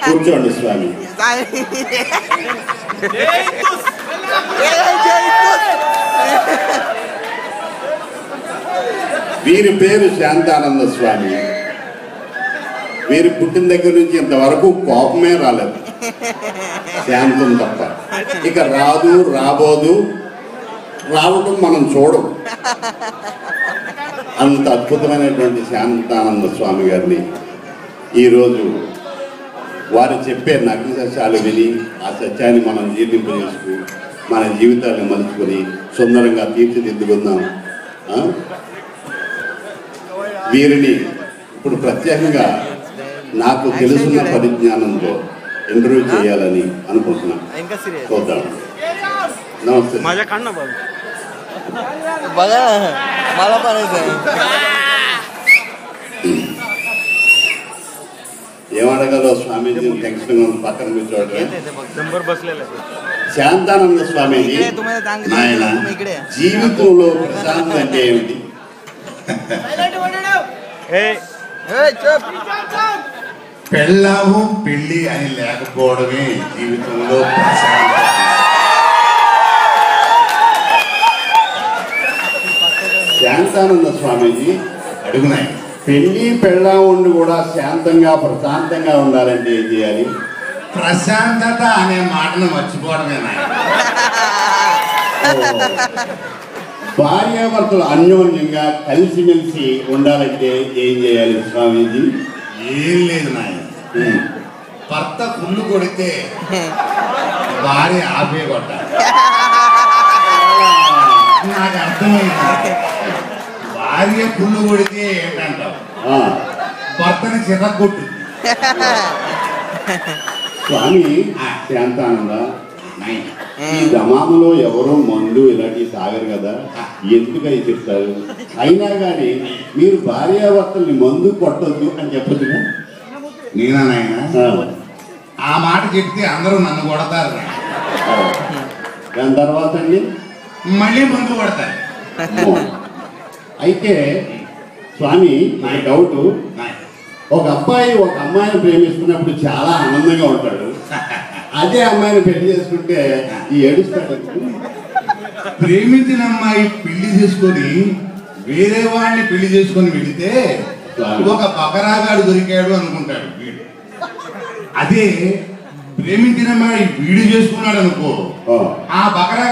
కూర్చోండి స్వామి. వీరి పేరు శాంతానంద స్వామి. వీరి పుట్టిన దగ్గర నుంచి ఇంతవరకు కోపమే రాలేదు, శాంతం తప్ప. ఇక రాదు, రాబోదు, రావటం మనం చూడం. అంత అద్భుతమైనటువంటి శాంతానంద స్వామి గారిని ఈరోజు వారు చెప్పే నగ్న సత్యాలు విని ఆ సత్యాన్ని మనం జీర్ణింపజేసుకు మన జీవితాన్ని మలుచుకొని సుందరంగా తీర్చిదిద్దుకుందాం. వీరిని ఇప్పుడు ప్రత్యేకంగా నాకు తెలుసున్న పరిజ్ఞానంతో ఇంటర్వ్యూ చేయాలని అనుకుంటున్నాను. చూద్దాం. నమస్తే. ఏమడగలో స్వామీజీ టెన్షన్ పక్కన కూర్చోవడం. శాంతానంద స్వామీజీ, ఆయన జీవితంలో ప్రశాంతత అంటే ఏమిటి? పెళ్ళాము పెళ్ళి అని లేకపోవడమే జీవితంలో ప్రశాంతత. శాంతానంద స్వామీజీ అడుగునాయి. పెళ్లి పెళ్ళా ఉండి కూడా శాంతంగా ప్రశాంతంగా ఉండాలంటే ఏం చేయాలి? ప్రశాంతత అనే మాటను మర్చిపోవడమే నాయన. భార్యాభర్తలు అన్యోన్యంగా కలిసిమెలిసి ఉండాలంటే ఏం చేయాలి స్వామీజీ? ఏం లేదు నాయన. భర్త పుల్లు కొడితే భార్య ఆపే కొట్టాలి. నాకు అర్థమైంది. భార్య పుల్లు కొడితే ఏంటంటావు? భర్తని చిరగొట్టు. స్వామి శాంతానంద, ఈ జమాములో ఎవరో మందు ఇలాంటివి తాగరు కదా, ఎందుకై చెప్తారు? అయినా కానీ మీరు భార్యాభర్తల్ని మందు కొట్టద్దు అని చెప్పొచ్చుగా? నేనా నాయన? ఆ మాట చెప్తే అందరూ నన్ను కొడతారు. దాని తర్వాత అండి మళ్ళీ మందు కొడతారు. అయితే స్వామి, నా డౌట్, ఒక అబ్బాయి ఒక అమ్మాయిని ప్రేమిస్తున్నప్పుడు చాలా ఆనందంగా ఉంటాడు. అదే అమ్మాయిని పెళ్లి చేసుకుంటే ఏడుస్తాడు. ప్రేమించిన అమ్మాయి పెళ్లి చేసుకొని వేరే వాడిని పెళ్లి చేసుకొని వెళితే ఒక బకరాగాడు దొరికాడు అనుకుంటాడు వీడు. అదే ప్రేమించిన అమ్మాయి వీడు చేసుకున్నాడు అనుకో, ఆ బకరా